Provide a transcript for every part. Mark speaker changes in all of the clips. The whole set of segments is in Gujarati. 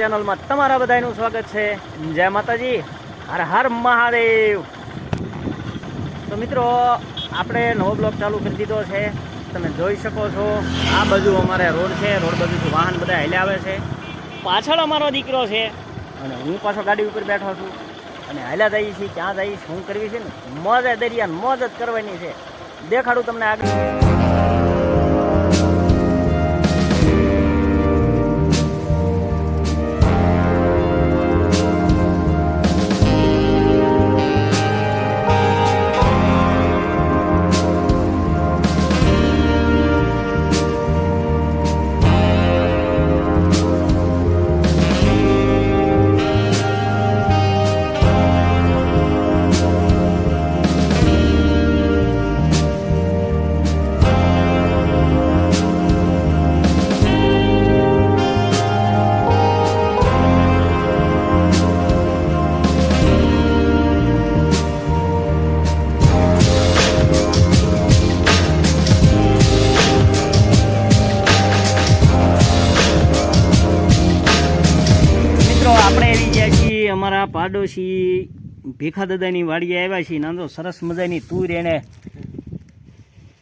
Speaker 1: ચેનલમાં તમારા બધાનું સ્વાગત છે. જય માતાજી, હર હર મહાદેવ. તો મિત્રો, આપણે નવો બ્લોગ ચાલુ કરી દીધો છે. તમે જોઈ શકો છો, આ બાજુ અમારે રોડ છે. રોડ બાજુથી વાહન બધા હાલ્યા આવે છે. પાછળ અમારો દીકરો છે અને હું પાછો ગાડી ઉપર બેઠો છું અને હાલ્યા જઈએ છીએ. ક્યાં જઈએ, શું કરવી છે ને, મોજે દરિયા મોજ જ કરવાની છે. દેખાડું તમને આગળ. આપણે આવી ગયા છીએ અમારા પાડોશી ભીખા દાદાની વાડીએ આવ્યા છીએ. નાનો સરસ મજાની તુર એને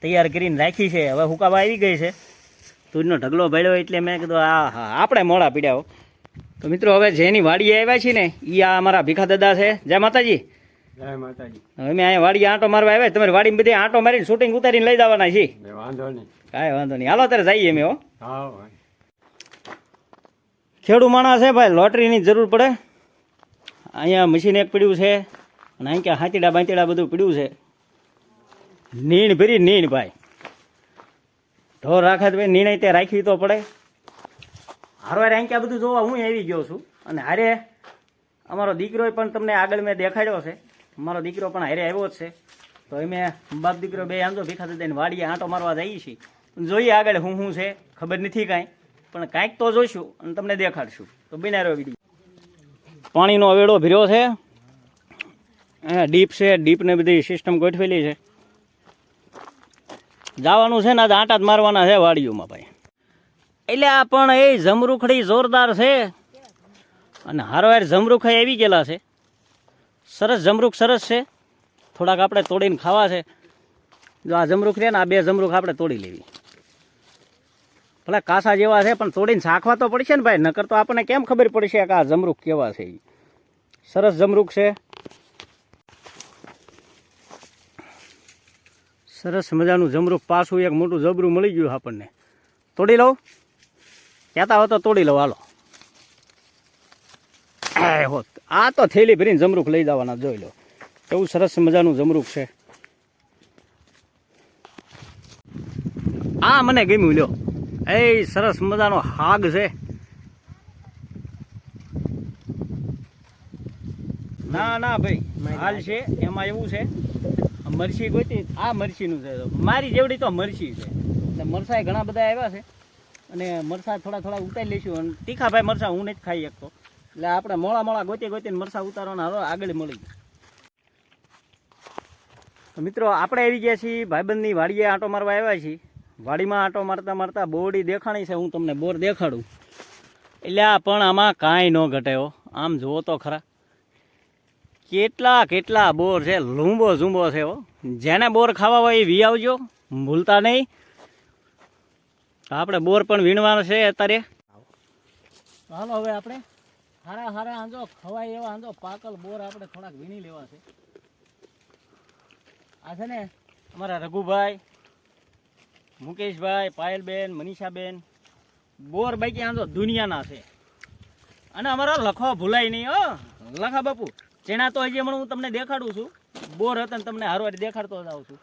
Speaker 1: તૈયાર કરીને રાખી છે. હવે હુકાવા આવી ગઈ છે. તુરનો ઢગલો ભળ્યો એટલે મેં કીધું હા આપણે મોડા પીડ્યા. તો મિત્રો, હવે જેની વાડીએ આવ્યા છીએ ને એ આ અમારા ભીખા દાદા છે. જય માતાજી.
Speaker 2: જય માતાજી.
Speaker 1: અમે અહીંયા વાડીએ આંટો મારવા આવ્યા. તમારી વાડીમાં બધી આંટો મારીને શૂટિંગ ઉતારીને લઈ જવાના છીએ.
Speaker 2: વાંધો નહીં,
Speaker 1: કાંઈ વાંધો નહીં. હાલો ત્યારે જઈએ અમે. હો,
Speaker 2: હા.
Speaker 1: ખેડૂ માણસ છે ભાઈ, લોટરીની જરૂર પડે. અહીંયા મશીન એક પડ્યું છે અને અહીં ક્યાં હાથીડા બાંતીડા બધું પડ્યું છે. નીણ ભરી નીણ ભાઈ, ઢોર રાખે તો ભાઈ નીણ તે રાખવી તો પડે. હારવાર અહીં ક્યાં બધું જોવા હું આવી ગયો છું. અને હારે અમારો દીકરો પણ તમને આગળ મેં દેખાડ્યો છે. અમારો દીકરો પણ હારે આવ્યો જ છે. તો અમે બાપ દીકરો બે આમ તો ભીખા દાદાને વાડીએ આંટો મારવા જઈએ છીએ. જોઈએ આગળ શું છે, ખબર નથી કાંઈ, પણ કાંઈક તો જોઈશું અને તમને દેખાડશું. તો બિના રહ્યો વિડીયો. પાણીનો અવેડો ભર્યો છે. ડીપ છે, ડીપને બધી સિસ્ટમ ગોઠવેલી છે. જવાનું છે ને આજ આંટા જ મારવાના છે વાડીઓમાં ભાઈ. એટલે આ પણ એ જમરૂખડી જોરદાર છે અને હારવાર જમરૂખાઈ આવી ગયેલા છે. સરસ જમરૂખ સરસ છે. થોડાક આપણે તોડીને ખાવા છે. જો આ જમરૂખ છે ને, આ બે જમરૂખ આપણે તોડી લેવી. ભલે કાસા જેવા છે પણ તોડીને શાખવા તો પડશે ને ભાઈ, નકર તો આપણને કેમ ખબર પડશે કે આ જમરૂખ કેવા છે. સરસ જમરૂખ છે. સરસ મજાનું જમરૂખ. પાછું એક મોટું જબરું મળી ગયું આપણને. તોડી લઉં, કહેતા હો તો તોડી લઉં. હાલો, આ તો થેલી ભરીને જમરૂખ લઈ જવાના. જોઈ લો એવું સરસ મજાનું જમરૂખ છે. આ મને ગમ્યું. લ્યો, એ સરસ મજાનો હાગ છે. ના ના ભાઈ, હાલ છે એમાં એવું છે. મરચી ગોતી, આ મરચીનું છે. મારી જેવડી તો મરચી છે. એટલે મરચાં ઘણા બધા આવ્યા છે અને મરચાં થોડા થોડા ઉતારી લઈશું. અને તીખા ભાઈ મરચાં હું નથી ખાઈ શકતો, એટલે આપણે મોળા મોળા ગોતી ગોતીને મરચાં ઉતારવાના. હવે આગળ મળી. તો મિત્રો, આપણે આવી ગયા છીએ ભાઈબંધની વાડીએ આંટો મારવા આવ્યા છીએ. વાડીમાં આંટો મારતા મારતા બોરડી દેખાણી છે. હું તમને બોર દેખાડું. એટલે આ પણ આમાં કાંઈ ન ઘટે. આમ જુઓ તો ખરા, કેટલા કેટલા બોર છે. લૂંબો ઝૂંબો છે. જેને બોર ખાવા હોય એ વી આવજો, ભૂલતા નહીં. આપણે બોર પણ વીણવાનો છે અત્યારે. હાલો, હવે આપણે હારા હારા આંજો ખવાય એવા આંજો પાકલ બોર આપણે થોડાક વીણી લેવા છે. આ છે ને અમારા રઘુભાઈ, મુકેશભાઈ, પાયલબેન, મનીષાબેન, બોર બાકી આંજો દુનિયાના છે. અને અમારો લખો ભૂલાય નહીં. લખા બાપુ જેના તો હજી હમણાં હું તમને દેખાડું છું. બોર હતા ને તમને હારવારી દેખાડતો જ આવું છું.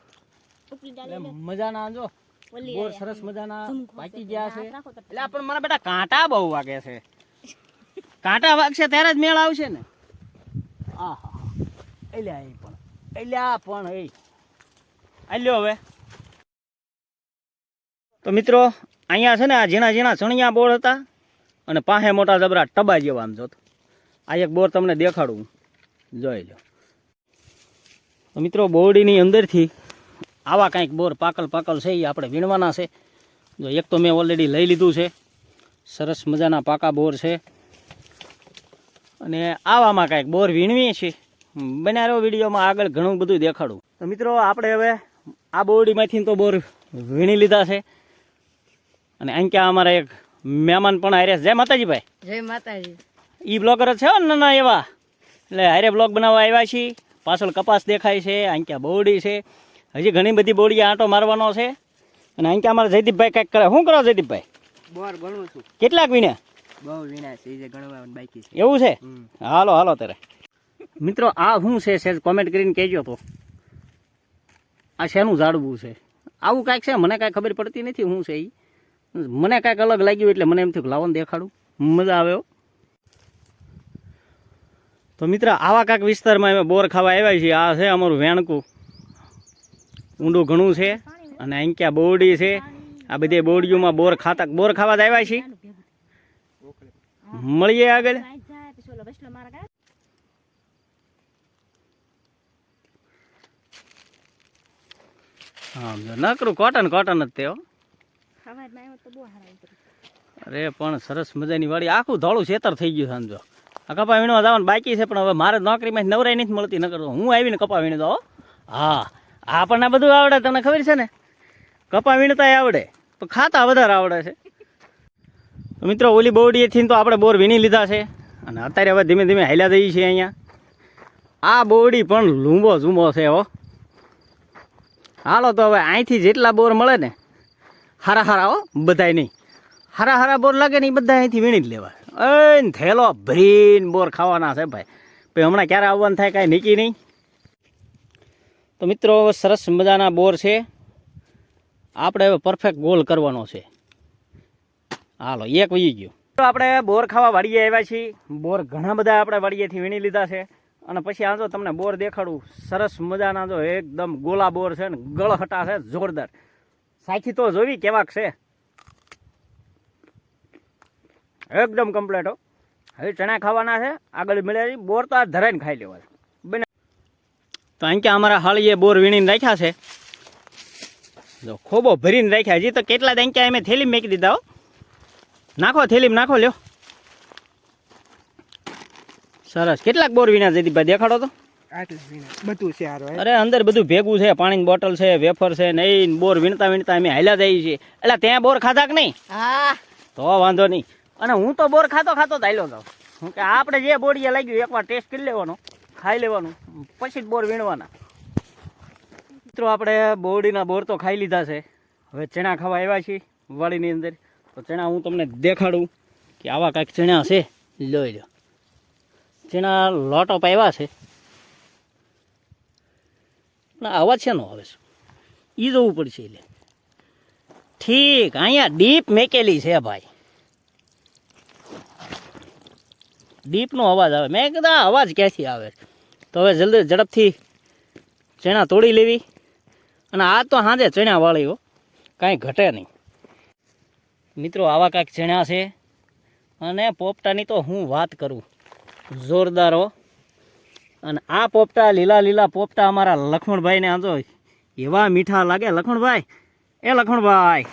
Speaker 1: એટલે મજાના આંજો બોર સરસ મજાના પાકી ગયા છે. એટલે પણ મારા બેટા કાંટા બહુ વાગે છે. કાંટા વાગશે ત્યારે જ મેળ આવશે ને. આહા, એટલે પણ એ આલ્યો. હવે તો મિત્રો, અહીંયા છે ને આ ઝીણા ઝીણા ચણિયા બોર હતા અને પાસે મોટા જબરા ટબા જેવા. આમ જોતો આ એક બોર તમને દેખાડું, જોઈ લો. તો મિત્રો, બોરડીની અંદરથી આવા કંઈક બોર પાકલ પાકલ છે. એ આપણે વીણવાના છે. જો એક તો મેં ઓલરેડી લઈ લીધું છે. સરસ મજાના પાકા બોર છે. અને આવામાં કાંઈક બોર વીણવીએ છીએ. બનાવ્યો વિડીયોમાં આગળ ઘણું બધું દેખાડું. તો મિત્રો આપણે હવે આ બોરડીમાંથી તો બોર વીણી લીધા છે. અને અહીં ક્યાં અમારા એક મહેમાન પણ હારે છે. જય માતાજી ભાઈ.
Speaker 3: જય માતાજી.
Speaker 1: ઈ બ્લોગર જ છે નાના એવા, એટલે હારે બ્લોગ બનાવવા આવ્યા છીએ. પાછળ કપાસ દેખાય છે, અહીં ક્યાં બોરડી છે. હજી ઘણી બધી બોરડી આંટો મારવાનો છે. અને અહીં ક્યાં અમારા જયદીપભાઈ કંઈક કરે. શું કરો જયદીપભાઈ?
Speaker 3: બોર ગણું છું.
Speaker 1: કેટલાક વીણ્યા?
Speaker 3: બહુ વીણા છે, જે ગણવાનું બાકી છે.
Speaker 1: એવું છે? હાલો હાલો ત્યારે. મિત્રો આ શું છે સેજ કોમેન્ટ કરીને કહેજો. તો આ શેનું ઝાડવું છે? આવું કાંઈક છે, મને કાંઈ ખબર પડતી નથી શું છે એ. મને કાંઈક અલગ લાગ્યું એટલે મને એમ થયું લાવવાનું દેખાડું, મજા આવે. તો મિત્ર આવા કાંઈક વિસ્તારમાં અમે બોર ખાવા આવ્યા છીએ. આ છે અમારું વેણકું, ઊંડું ઘણું છે. અને અહીં ક્યાં બોરડી છે. આ બધી બોરડીઓમાં બોર ખાવા જ આવ્યા છીએ. મળીએ આગળ. હા નકરું કોટન જ તે. અરે પણ સરસ મજાની વાડી, આખું ધોળું ખેતર થઈ ગયું. સમજો આ કપા વીણવા જવાનું બાકી છે, પણ હવે મારે નોકરીમાં નવરાઈ નથી મળતી. નકર હું આવીને કપા વીણી દો. હા આપણને બધું આવડે, તમને ખબર છે ને. કપા વીણતા આવડે, પણ ખાતા વધારે આવડે છે. મિત્રો ઓલી બોરડીએથી તો આપણે બોર વીણી લીધા છે. અને અત્યારે હવે ધીમે ધીમે હાલ્યા જઈએ છીએ. અહીંયા આ બોરડી પણ લૂંબો ઝૂંબો છે. હો હાલો તો હવે અહીંથી જેટલા બોર મળે ને હારા હો, બધાય નહીં, હારા બોર લાગે ને એ બધા અહીંથી વીણી જ લેવા. થેલો ભરીને બોર ખાવાના છે ભાઈ. પછી હમણાં ક્યારે આવવાનું થાય કાંઈ નીકી નહીં. તો મિત્રો સરસ મજાના બોર છે. આપણે હવે પરફેક્ટ ગોલ કરવાનો છે. હાલો એક વહી ગયો. તો આપણે બોર ખાવા વાડીએ આવ્યા છીએ. બોર ઘણા બધા આપણે વાડીએથી વીણી લીધા છે. અને પછી આ જો તમને બોર દેખાડું. સરસ મજાના જો એકદમ ગોલા બોર છે ને ગળહટા છે જોરદાર. સાખી તો જોવી કેવાક છે, એકદમ કમ્પ્લેટ. હવે ચણા ખાવાના છે. આગળ મળ્યા બોર તો આ ધરાઈને ખાઈ લેવા બને. તો અહીં ક્યાં અમારા હાળીએ બોર વીણીને રાખ્યા છે. જો ખોબો ભરીને રાખ્યા. હજી તો કેટલા અહીં ક્યાં અમે થેલી મેકી દીધા. હો નાખો થેલીમાં નાખો, લ્યો. સરસ. કેટલાક બોર વીણા જયદીપભાઈ દેખાડો તો.
Speaker 3: બધું છે.
Speaker 1: અરે અંદર બધું ભેગું છે. પાણીની બોટલ છે, વેફર છે, નહીં બોર વીણતા અમે હાલ્યા જઈએ છીએ. એટલે ત્યાં બોર ખાધા કે નહીં?
Speaker 3: હા
Speaker 1: તો વાંધો નહીં. અને હું તો બોર ખાતો જ હાલ્યો જાઉં. હું કે આપણે જે બોડીએ લાગ્યું એકવાર ટેસ્ટ કરી લેવાનો, ખાઈ લેવાનું, પછી જ બોર વીણવાના. મિત્રો આપણે બોરડીના બોર તો ખાઈ લીધા છે. હવે ચણા ખાવા આવ્યા છીએ વાડીની અંદર. તો ચણા હું તમને દેખાડું કે આવા કાંઈક ચણા છે. લોઈ લો ચણા લોટો પાવ્યા છે. પણ અવાજ છે નો આવે છે એ જોવું પડશે. એટલે ઠીક અહીંયા ડીપ મેકેલી છે ભાઈ. ડીપનો અવાજ આવે. મેં કીધું અવાજ ક્યાંથી આવે. તો હવે જલ્દી ઝડપથી ચણા તોડી લેવી. અને આ તો સાંજે ચણા વાળી. હો કાંઈ ઘટે નહીં. મિત્રો આવા કાંઈક ચણા છે. અને પોપટાની તો હું વાત કરું, જોરદાર. હો અને આ પોપટા લીલા પોપટા અમારા લક્ષ્મણભાઈને આંજો એવા મીઠા લાગે. લક્ષ્મણભાઈ, એ લક્ષ્મણભાઈ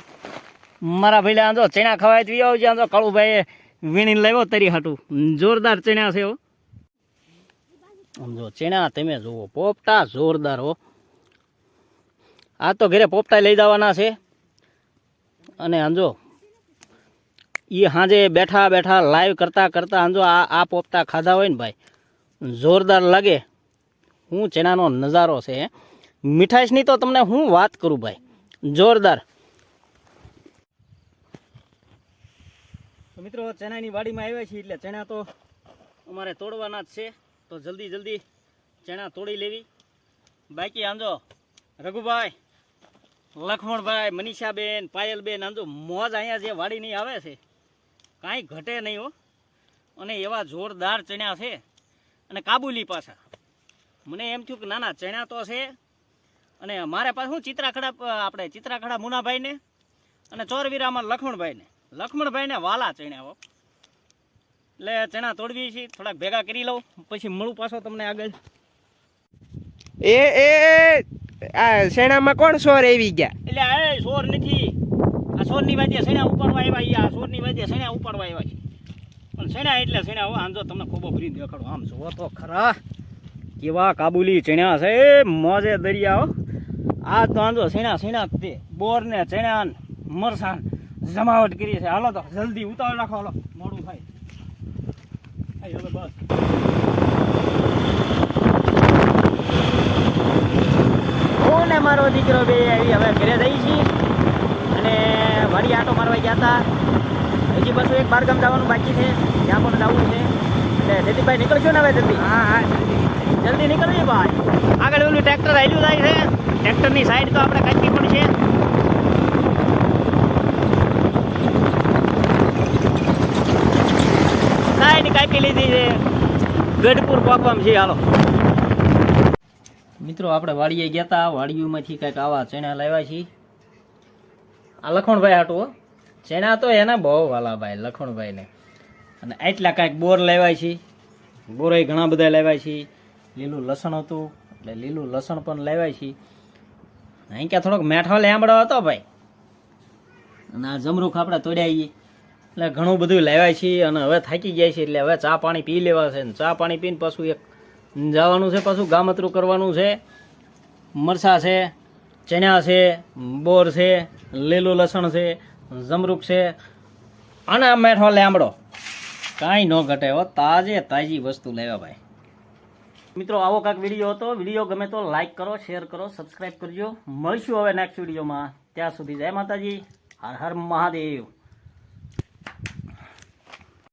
Speaker 1: મારા ભાઈ આંજો ચણા ખવાય તો આવજે. આંજો કાળુભાઈએ વીણીને લાવ્યો તરી હાટું. જોરદાર ચણા છે. હો સમજો ચણા તમે જુઓ, પોપટા જોરદાર. હો આ તો ઘરે પોપટા લઈ જવાના છે. અને આંજો એ સાંજે બેઠા લાઈવ કરતા આંજો આ પોપટા ખાધા હોય ને ભાઈ, જોરદાર લાગે. હું ચણાનો નજારો છે. મીઠાઈની તો તમને હું વાત કરું ભાઈ, જોરદાર. તો મિત્રો ચણાની વાડીમાં આવ્યા છીએ એટલે ચણા તો અમારે તોડવાના જ છે. તો જલ્દી ચણા તોડી લેવી. બાકી આંજો રઘુભાઈ, લક્ષ્મણભાઈ, મનીષાબેન, પાયલબેન આંજો મોજ અહીંયા જે વાડીની આવે છે કાંઈ ઘટે નહીં. હો અને એવા જોરદાર ચણા છે. અને કાબુલી પાછા. મને એમ થયું કે નાના ચણા તો છે. અને મારે પાસે શું ચિત્રાખડા મુનાભાઈને અને ચોરવીરામાં લક્ષ્મણભાઈને વાલા ચણ્યા. હો એટલે ચણા તોડવી છે. થોડાક ભેગા કરી લઉં પછી મળું પાછો તમને આગળ.
Speaker 3: એ આ શેણામાં કોણ સોર આવી ગયા?
Speaker 1: એટલે આ સોર નથી. આ સોરની વાજે સણ્યા ઉપાડવા આવ્યા. આ સોરની વાજે સણ્યા ઉપાડવા આવ્યા છે. પણ ચણ્યા એટલે ચણ્યા હો. આમ જો તમને ખોબો ભરી દેખાડો, આમ જુઓ તો ખરા કેવા કાબુલી ચણ્યા છે, મોજે દરિયા હો. આ તો આંધો ચણ્યા તે બોર ને ચણ્યા મરસાણ જમાવટ કરી છે. હાલો તો જલ્દી ઉતાવળ રાખો, હાલો મોડું થાય. હવે બસ હું ને મારો દીકરો બે હવે ઘરે જઈ છીએ અને વાડી આટો મારવા ગયા હતા. હજી પાછું એક બાર ગામ જવાનું બાકી છે, ત્યાં પણ જવું છે. એટલે જયદીપભાઈ નીકળશો ને હવે જલ્દી?
Speaker 3: હા હા
Speaker 1: જલ્દી નીકળવી ભાઈ. આગળ ઓલું ટ્રેક્ટર હાલ્યું જાય છે, ટ્રેક્ટરની સાઈડ તો આપણે કાપવી પડશે. સાઈડ કાપી લીધી છે, ગઢપુર પહોંચવામાં છે. હાલો મિત્રો, આપણે વાડીએ ગયા હતા, વાડીઓમાંથી કંઈક આવા ચણા લાવ્યા છીએ. આ લખણભાઈ હાટું હો. ચણા તો એને બહુ વાલા ભાઈ લખણભાઈને. અને એટલા કાંઈક બોર લાવ્યા છીએ, બોરોય ઘણા બધા લાવ્યા છીએ. લીલું લસણ હતું એટલે લીલું લસણ પણ લાવ્યા છીએ. અહીં ક્યાં થોડોક મેઠો લેમડો હતો ભાઈ, અને આ જમરૂખ આપણે તોડ્યા એટલે ઘણું બધું લાવ્યા છીએ. અને હવે થાકી ગયા છીએ એટલે હવે ચા પાણી પી લેવા છે. ને ચા પાણી પીને પાછું એક જવાનું છે, પાછું ગામતરું કરવાનું છે. મરસા છે, ચણા છે, બોર છે, લીલું લસણ છે, જમરૂખ છે અને મેઠો લેમડો કાંઈ ન ઘટે હો. તાજે તાજી વસ્તુ લેવા ભાઈ. મિત્રો, આવો કાંઈક વિડીયો હતો. વિડીયો ગમે તો લાઈક કરો, શેર કરો, સબસ્ક્રાઈબ કરજો. મળશું હવે નેક્સ્ટ વિડીયોમાં. ત્યાં સુધી જય માતાજી, હર હર મહાદેવ.